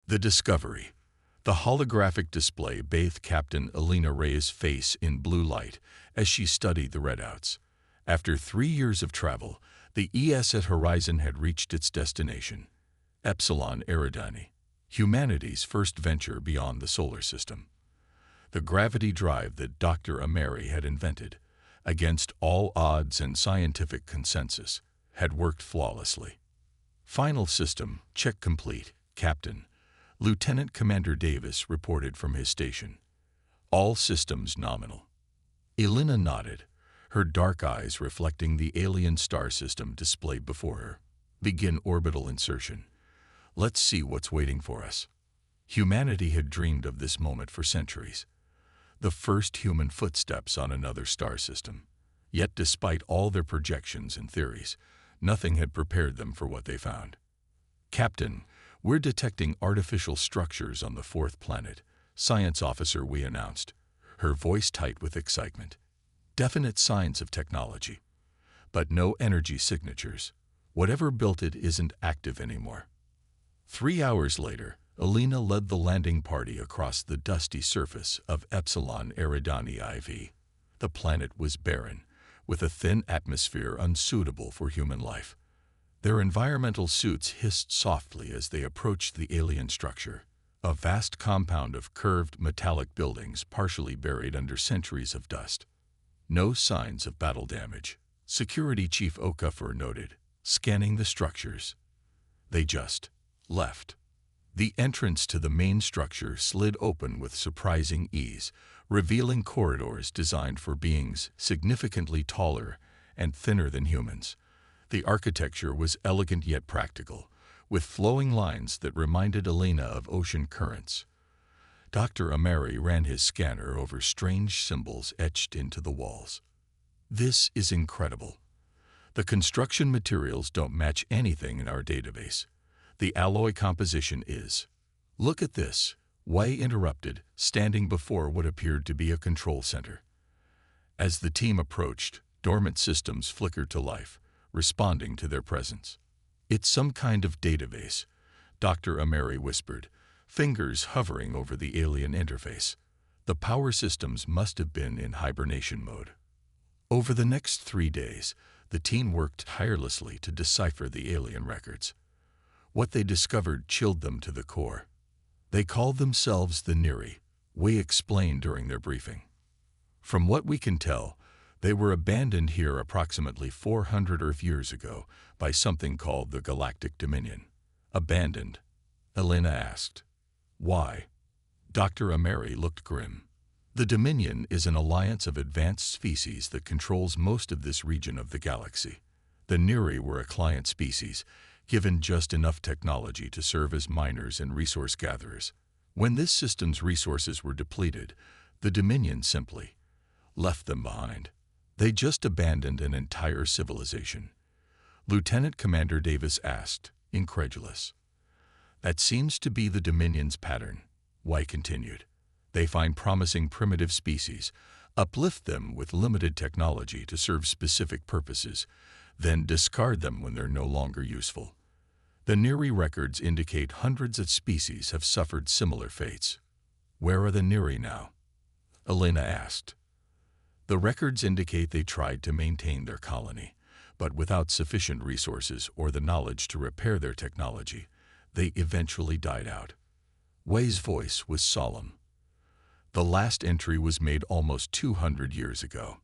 The discovery. The holographic display bathed Captain Elena Rey's face in blue light as she studied the readouts. After 3 years of travel, the ESS Horizon had reached its destination, Epsilon Eridani, humanity's first venture beyond the solar system. The gravity drive that Dr. Ameri had invented, against all odds and scientific consensus, had worked flawlessly. Final system check complete, Captain. Lieutenant Commander Davis reported from his station. All systems nominal. Elena nodded, her dark eyes reflecting the alien star system displayed before her. Begin orbital insertion. Let's see what's waiting for us. Humanity had dreamed of this moment for centuries. The first human footsteps on another star system. Yet despite all their projections and theories, nothing had prepared them for what they found. Captain, we're detecting artificial structures on the 4th planet, Science Officer Wee announced, her voice tight with excitement. Definite signs of technology, but no energy signatures. Whatever built it isn't active anymore. 3 hours later, Elena led the landing party across the dusty surface of Epsilon Eridani IV. The planet was barren, with a thin atmosphere unsuitable for human life. Their environmental suits hissed softly as they approached the alien structure, a vast compound of curved metallic buildings partially buried under centuries of dust. No signs of battle damage, Security Chief Okafor noted, scanning the structures. They just left. The entrance to the main structure slid open with surprising ease, revealing corridors designed for beings significantly taller and thinner than humans. The architecture was elegant yet practical, with flowing lines that reminded Elena of ocean currents. Dr. Ameri ran his scanner over strange symbols etched into the walls. This is incredible. The construction materials don't match anything in our database. The alloy composition is. Look at this, Wei interrupted, standing before what appeared to be a control center. As the team approached, dormant systems flickered to life, responding to their presence. It's some kind of database, Dr. Ameri whispered, fingers hovering over the alien interface. The power systems must have been in hibernation mode. Over the next 3 days, the team worked tirelessly to decipher the alien records. What they discovered chilled them to the core. They called themselves the Neri, Wei explained during their briefing. From what we can tell, they were abandoned here approximately 400 Earth years ago by something called the Galactic Dominion. Abandoned? Elena asked. Why? Dr. Ameri looked grim. The Dominion is an alliance of advanced species that controls most of this region of the galaxy. The Neri were a client species, given just enough technology to serve as miners and resource gatherers. When this system's resources were depleted, the Dominion simply left them behind. They just abandoned an entire civilization. Lieutenant Commander Davis asked, incredulous. That seems to be the Dominion's pattern, Wei continued. They find promising primitive species, uplift them with limited technology to serve specific purposes, then discard them when they're no longer useful. The Neri records indicate hundreds of species have suffered similar fates. Where are the Neri now? Elena asked. The records indicate they tried to maintain their colony, but without sufficient resources or the knowledge to repair their technology, they eventually died out. Wei's voice was solemn. The last entry was made almost 200 years ago.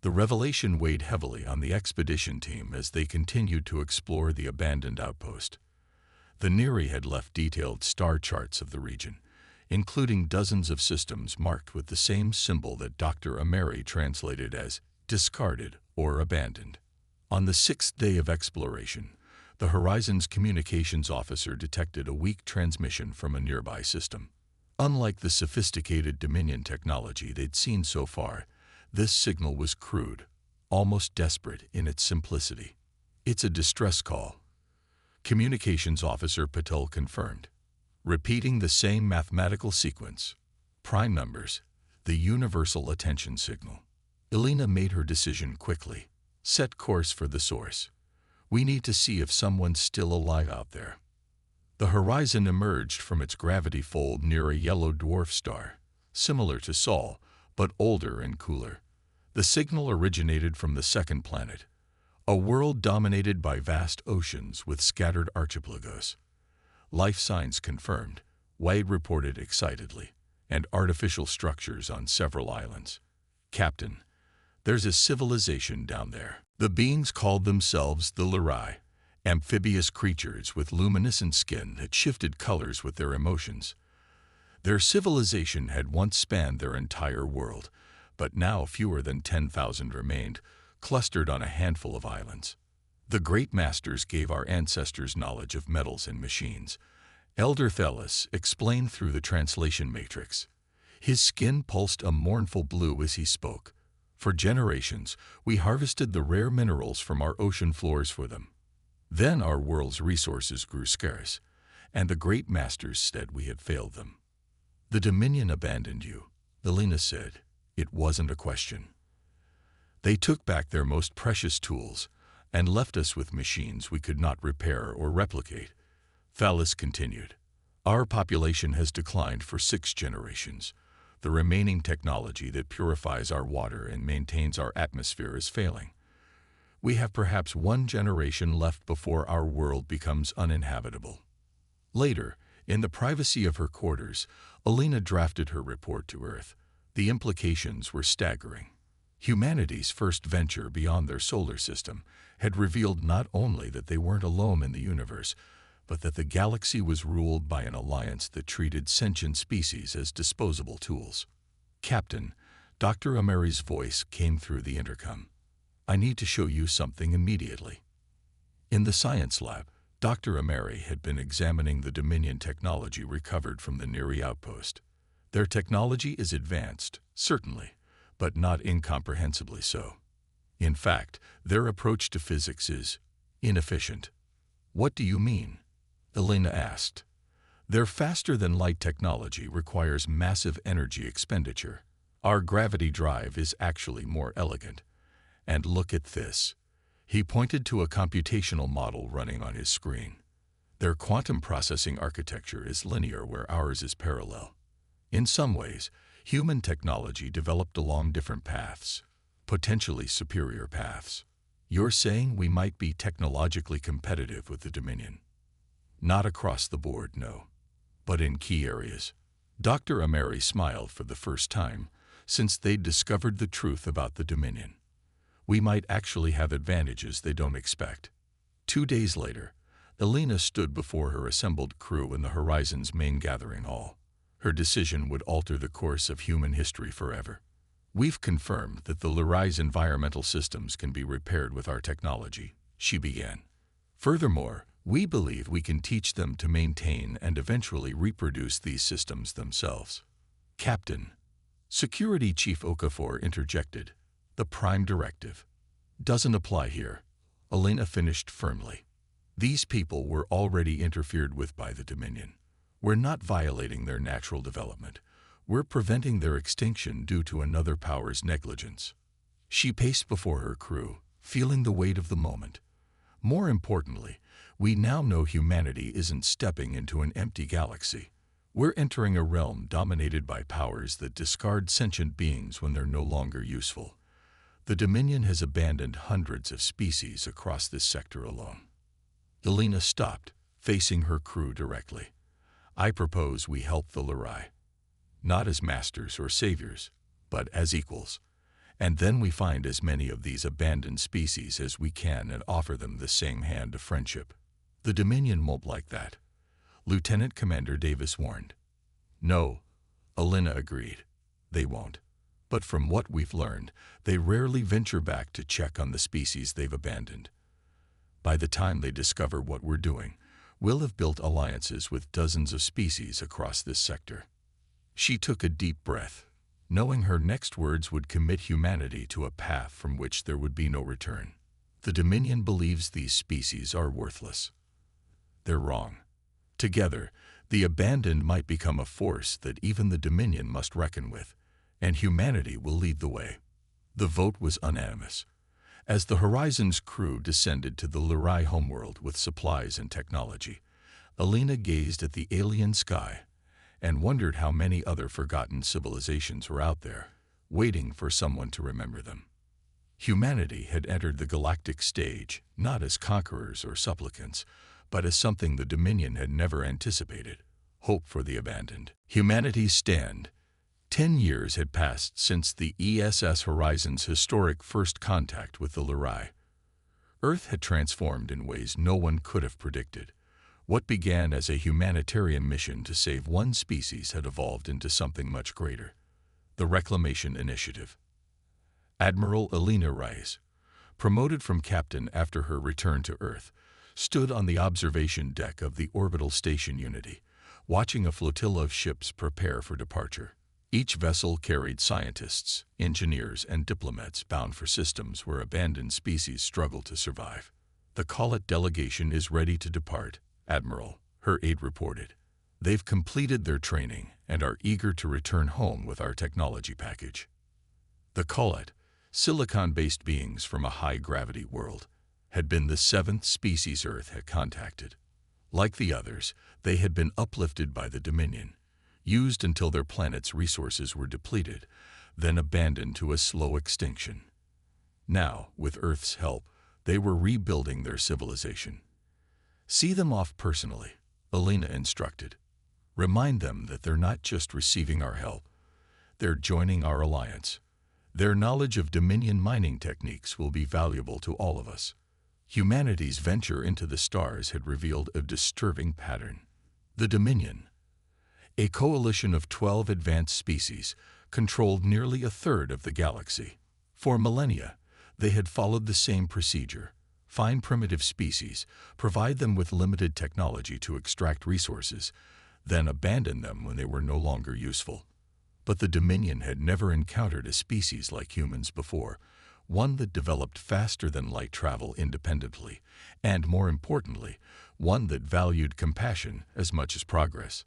The revelation weighed heavily on the expedition team as they continued to explore the abandoned outpost. The Neri had left detailed star charts of the region, including dozens of systems marked with the same symbol that Dr. Ameri translated as discarded or abandoned. On the 6th day of exploration, the Horizon's communications officer detected a weak transmission from a nearby system. Unlike the sophisticated Dominion technology they'd seen so far, this signal was crude, almost desperate in its simplicity. It's a distress call, Communications Officer Patel confirmed. Repeating the same mathematical sequence, prime numbers, the universal attention signal. Elena made her decision quickly. Set course for the source. We need to see if someone's still alive out there. The horizon emerged from its gravity fold near a yellow dwarf star, similar to Sol, but older and cooler. The signal originated from the second planet, a world dominated by vast oceans with scattered archipelagos. Life signs confirmed, Wade reported excitedly, and artificial structures on several islands. Captain, there's a civilization down there. The beings called themselves the Lurai, amphibious creatures with luminescent skin that shifted colors with their emotions. Their civilization had once spanned their entire world, but now fewer than 10,000 remained, clustered on a handful of islands. The great masters gave our ancestors knowledge of metals and machines. Elder Thelis explained through the translation matrix. His skin pulsed a mournful blue as he spoke. For generations, we harvested the rare minerals from our ocean floors for them. Then our world's resources grew scarce, and the great masters said we had failed them. The Dominion abandoned you, Elena said. It wasn't a question. They took back their most precious tools and left us with machines we could not repair or replicate. Thalis continued. Our population has declined for 6 generations. The remaining technology that purifies our water and maintains our atmosphere is failing. We have perhaps 1 generation left before our world becomes uninhabitable. Later, in the privacy of her quarters, Elena drafted her report to Earth. The implications were staggering. Humanity's first venture beyond their solar system had revealed not only that they weren't alone in the universe, but that the galaxy was ruled by an alliance that treated sentient species as disposable tools. Captain, Dr. Amari's voice came through the intercom. I need to show you something immediately. In the science lab, Dr. Amari had been examining the Dominion technology recovered from the Neri outpost. Their technology is advanced, certainly, but not incomprehensibly so. In fact, their approach to physics is inefficient. What do you mean? Elena asked. Their faster-than-light technology requires massive energy expenditure. Our gravity drive is actually more elegant. And look at this. He pointed to a computational model running on his screen. Their quantum processing architecture is linear where ours is parallel. In some ways, human technology developed along different paths, potentially superior paths. You're saying we might be technologically competitive with the Dominion? Not across the board, no. But in key areas. Dr. Amari smiled for the first time since they'd discovered the truth about the Dominion. We might actually have advantages they don't expect. 2 days later, Elena stood before her assembled crew in the Horizon's main gathering hall. Her decision would alter the course of human history forever. We've confirmed that the Lurai's environmental systems can be repaired with our technology, she began. Furthermore, we believe we can teach them to maintain and eventually reproduce these systems themselves. Captain, Security Chief Okafor interjected. The Prime Directive doesn't apply here, Elena finished firmly. These people were already interfered with by the Dominion. We're not violating their natural development. We're preventing their extinction due to another power's negligence. She paced before her crew, feeling the weight of the moment. More importantly, we now know humanity isn't stepping into an empty galaxy. We're entering a realm dominated by powers that discard sentient beings when they're no longer useful. The Dominion has abandoned hundreds of species across this sector alone. Elena stopped, facing her crew directly. I propose we help the Lurai. Not as masters or saviors, but as equals. And then we find as many of these abandoned species as we can and offer them the same hand of friendship. The Dominion won't like that, Lieutenant Commander Davis warned. No, Elena agreed. They won't. But from what we've learned, they rarely venture back to check on the species they've abandoned. By the time they discover what we're doing, we'll have built alliances with dozens of species across this sector. She took a deep breath, knowing her next words would commit humanity to a path from which there would be no return. The Dominion believes these species are worthless. They're wrong. Together, the abandoned might become a force that even the Dominion must reckon with, and humanity will lead the way. The vote was unanimous. As the Horizon's crew descended to the Lurai homeworld with supplies and technology, Alina gazed at the alien sky and wondered how many other forgotten civilizations were out there, waiting for someone to remember them. Humanity had entered the galactic stage not as conquerors or supplicants, but as something the Dominion had never anticipated: hope for the abandoned. Humanity's stand. 10 years had passed since the ESS Horizon's historic first contact with the Lurai. Earth had transformed in ways no one could have predicted. What began as a humanitarian mission to save one species had evolved into something much greater: the Reclamation Initiative. Admiral Alina Rice, promoted from captain after her return to Earth, stood on the observation deck of the orbital station Unity, watching a flotilla of ships prepare for departure. Each vessel carried scientists, engineers, and diplomats bound for systems where abandoned species struggle to survive. "The Galactic delegation is ready to depart, Admiral," her aide reported. "They've completed their training and are eager to return home with our technology package." The Galactic, silicon-based beings from a high-gravity world, had been the 7th species Earth had contacted. Like the others, they had been uplifted by the Dominion, used until their planet's resources were depleted, then abandoned to a slow extinction. Now, with Earth's help, they were rebuilding their civilization. "See them off personally," Alina instructed. "Remind them that they're not just receiving our help, they're joining our alliance. Their knowledge of Dominion mining techniques will be valuable to all of us." Humanity's venture into the stars had revealed a disturbing pattern. The Dominion, a coalition of 12 advanced species, controlled nearly a third of the galaxy. For millennia, they had followed the same procedure: find primitive species, provide them with limited technology to extract resources, then abandon them when they were no longer useful. But the Dominion had never encountered a species like humans before, one that developed faster than light travel independently, and more importantly, one that valued compassion as much as progress.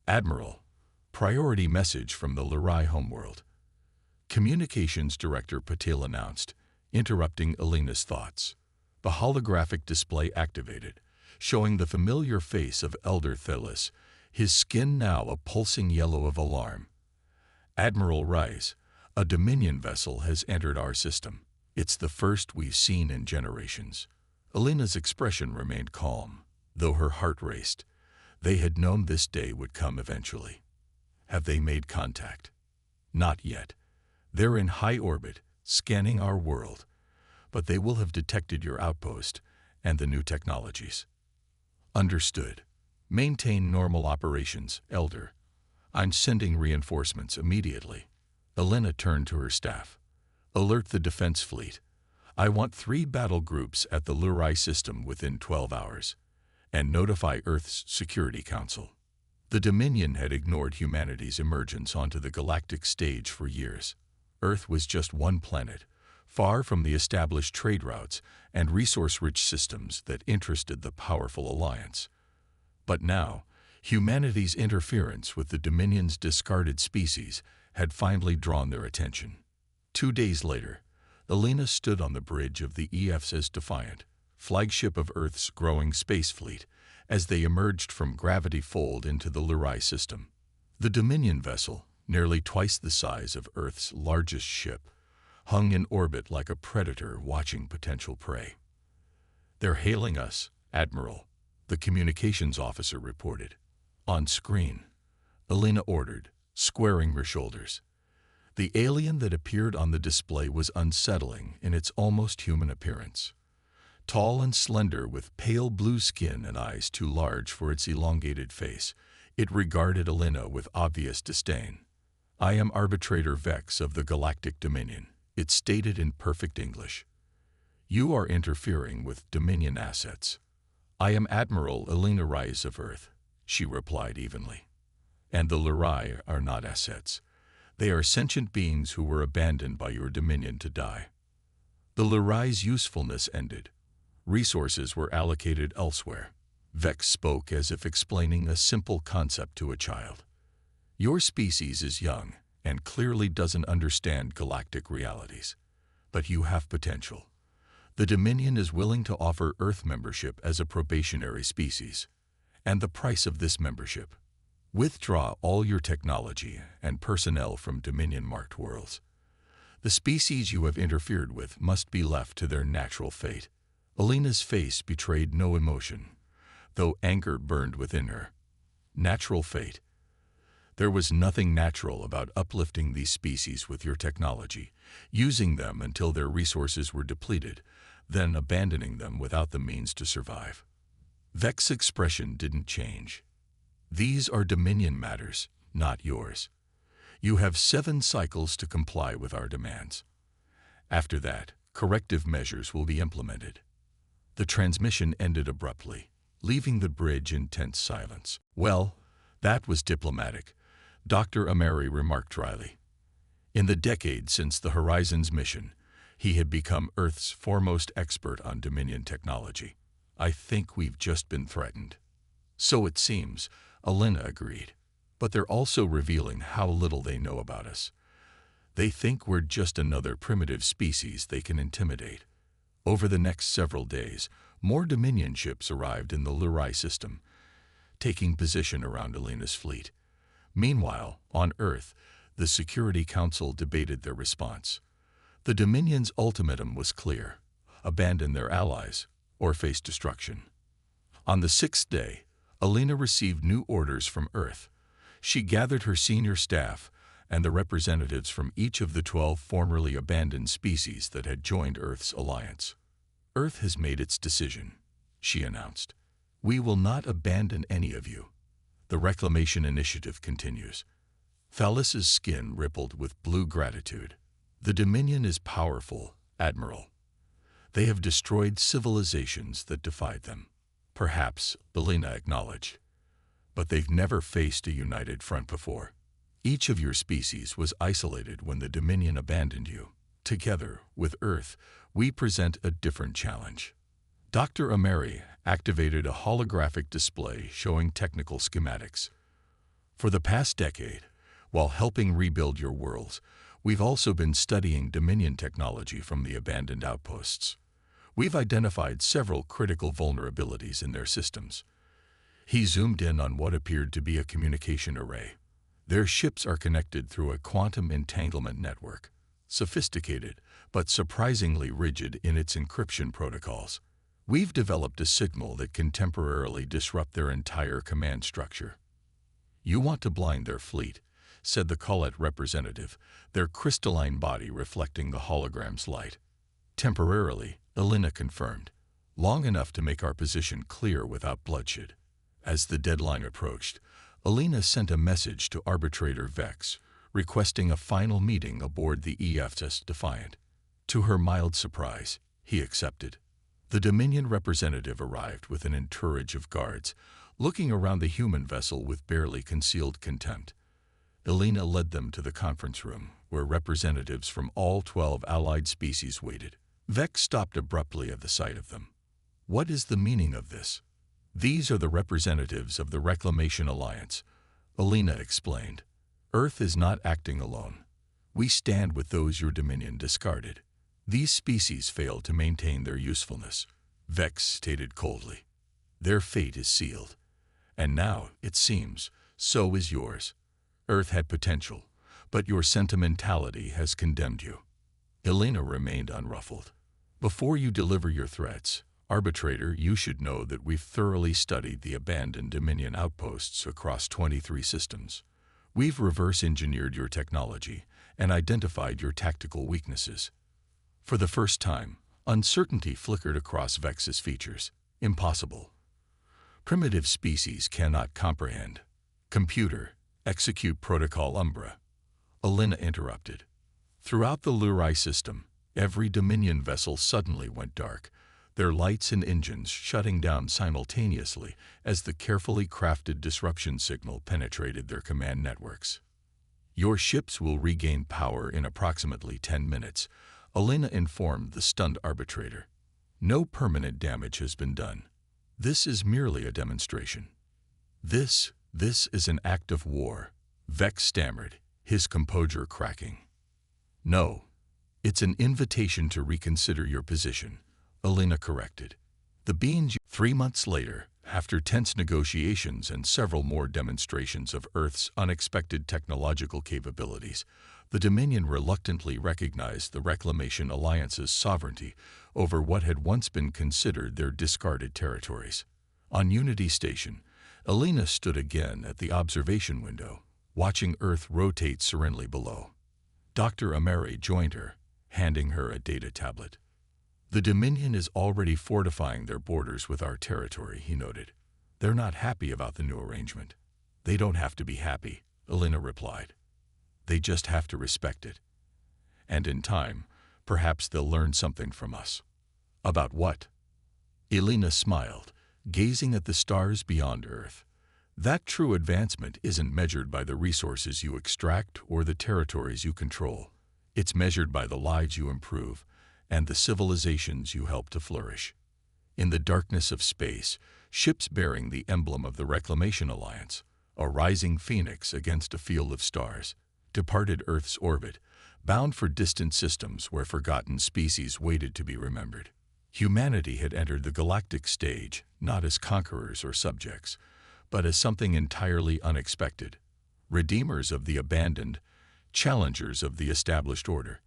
"Admiral, priority message from the Lurai homeworld," Communications Director Patel announced, interrupting Alina's thoughts. The holographic display activated, showing the familiar face of Elder Thelis, his skin now a pulsing yellow of alarm. "Admiral Rice, a Dominion vessel has entered our system. It's the first we've seen in generations." Alina's expression remained calm, though her heart raced. They had known this day would come eventually. "Have they made contact?" "Not yet. They're in high orbit, scanning our world. But they will have detected your outpost and the new technologies." "Understood. Maintain normal operations, Elder. I'm sending reinforcements immediately." Alina turned to her staff. "Alert the defense fleet. I want 3 battle groups at the Lurai system within 12 hours. And notify Earth's Security Council." The Dominion had ignored humanity's emergence onto the galactic stage for years. Earth was just one planet, far from the established trade routes and resource-rich systems that interested the powerful alliance. But now, humanity's interference with the Dominion's discarded species had finally drawn their attention. 2 days later, Alina stood on the bridge of the ESS Defiant, flagship of Earth's growing space fleet, as they emerged from Gravity Fold into the Lurai system. The Dominion vessel, nearly twice the size of Earth's largest ship, hung in orbit like a predator watching potential prey. "They're hailing us, Admiral," the communications officer reported. "On screen," Alina ordered, squaring her shoulders. The alien that appeared on the display was unsettling in its almost human appearance. Tall and slender, with pale blue skin and eyes too large for its elongated face, it regarded Alina with obvious disdain. "I am Arbitrator Vex of the Galactic Dominion," it stated in perfect English. "You are interfering with Dominion assets." "I am Admiral Alina Rice of Earth," she replied evenly. "And the Lurai are not assets. They are sentient beings who were abandoned by your Dominion to die." The Lurai's usefulness ended. Resources were allocated elsewhere. Vex spoke as if explaining a simple concept to a child. "Your species is young and clearly doesn't understand galactic realities. But you have potential. The Dominion is willing to offer Earth membership as a probationary species. And the price of this membership: withdraw all your technology and personnel from Dominion-marked worlds. The species you have interfered with must be left to their natural fate. Alina's face betrayed no emotion, though anger burned within her. Natural fate. There was nothing natural about uplifting these species with your technology, using them until their resources were depleted, then abandoning them without the means to survive. Vex's expression didn't change. These are Dominion matters, not yours. You have 7 cycles to comply with our demands. After that, corrective measures will be implemented. The transmission ended abruptly, leaving the bridge in tense silence. Well, that was diplomatic, Dr. Ameri remarked dryly. In the decade since the Horizons mission, he had become Earth's foremost expert on Dominion technology. I think we've just been threatened. So it seems, Alina agreed. But they're also revealing how little they know about us. They think we're just another primitive species they can intimidate. Over the next several days, more Dominion ships arrived in the Lurai system, taking position around Alina's fleet. Meanwhile, on Earth, the Security Council debated their response. The Dominion's ultimatum was clear: abandon their allies or face destruction. On the 6th day, Alina received new orders from Earth. She gathered her senior staff and the representatives from each of the 12 formerly abandoned species that had joined Earth's alliance. Earth has made its decision, she announced. We will not abandon any of you. The reclamation initiative continues. Phallus' skin rippled with blue gratitude. The Dominion is powerful, Admiral. They have destroyed civilizations that defied them. Perhaps, Alina acknowledged. But they've never faced a united front before. Each of your species was isolated when the Dominion abandoned you. Together, with Earth, we present a different challenge. Dr. Ameri activated a holographic display showing technical schematics. For the past decade, while helping rebuild your worlds, we've also been studying Dominion technology from the abandoned outposts. We've identified several critical vulnerabilities in their systems. He zoomed in on what appeared to be a communication array. Their ships are connected through a quantum entanglement network, sophisticated but surprisingly rigid in its encryption protocols. We've developed a signal that can temporarily disrupt their entire command structure. You want to blind their fleet, said the Colette representative, their crystalline body reflecting the hologram's light. Temporarily, Alina confirmed. Long enough to make our position clear without bloodshed. As the deadline approached, Alina sent a message to Arbitrator Vex, requesting a final meeting aboard the EFS Defiant. To her mild surprise, he accepted. The Dominion representative arrived with an entourage of guards, looking around the human vessel with barely concealed contempt. Alina led them to the conference room, where representatives from all 12 allied species waited. Vex stopped abruptly at the sight of them. What is the meaning of this? These are the representatives of the Reclamation Alliance, Alina explained. Earth is not acting alone. We stand with those your Dominion discarded. These species failed to maintain their usefulness, Vex stated coldly. Their fate is sealed. And now, it seems, so is yours. Earth had potential, but your sentimentality has condemned you. Alina remained unruffled. Before you deliver your threats, Arbitrator, you should know that we've thoroughly studied the abandoned Dominion outposts across 23 systems. We've reverse-engineered your technology and identified your tactical weaknesses. For the first time, uncertainty flickered across Vex's features. Impossible. Primitive species cannot comprehend. Computer, execute Protocol Umbra. Alina interrupted. Throughout the Lurai system, every Dominion vessel suddenly went dark, their lights and engines shutting down simultaneously as the carefully crafted disruption signal penetrated their command networks. Your ships will regain power in approximately 10 minutes, Alina informed the stunned Arbitrator. No permanent damage has been done. This is merely a demonstration. This is an act of war, Vex stammered, his composure cracking. No, it's an invitation to reconsider your position, Alina corrected. The beings 3 months later, After tense negotiations and several more demonstrations of Earth's unexpected technological capabilities, the Dominion reluctantly recognized the Reclamation Alliance's sovereignty over what had once been considered their discarded territories. On Unity Station, Alina stood again at the observation window, watching Earth rotate serenely below. Dr. Ameri joined her, handing her a data tablet. "The Dominion is already fortifying their borders with our territory," he noted. "They're not happy about the new arrangement." "They don't have to be happy," Alina replied. "They just have to respect it. And in time, perhaps they'll learn something from us." "About what?" Alina smiled, gazing at the stars beyond Earth. "That true advancement isn't measured by the resources you extract or the territories you control. It's measured by the lives you improve and the civilizations you help to flourish." In the darkness of space, ships bearing the emblem of the Reclamation Alliance, a rising phoenix against a field of stars, departed Earth's orbit, bound for distant systems where forgotten species waited to be remembered. Humanity had entered the galactic stage not as conquerors or subjects, but as something entirely unexpected, redeemers of the abandoned, challengers of the established order,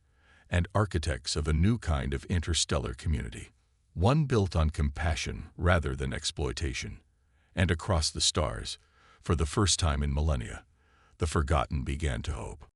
and architects of a new kind of interstellar community, one built on compassion rather than exploitation. And across the stars, for the first time in millennia, the forgotten began to hope.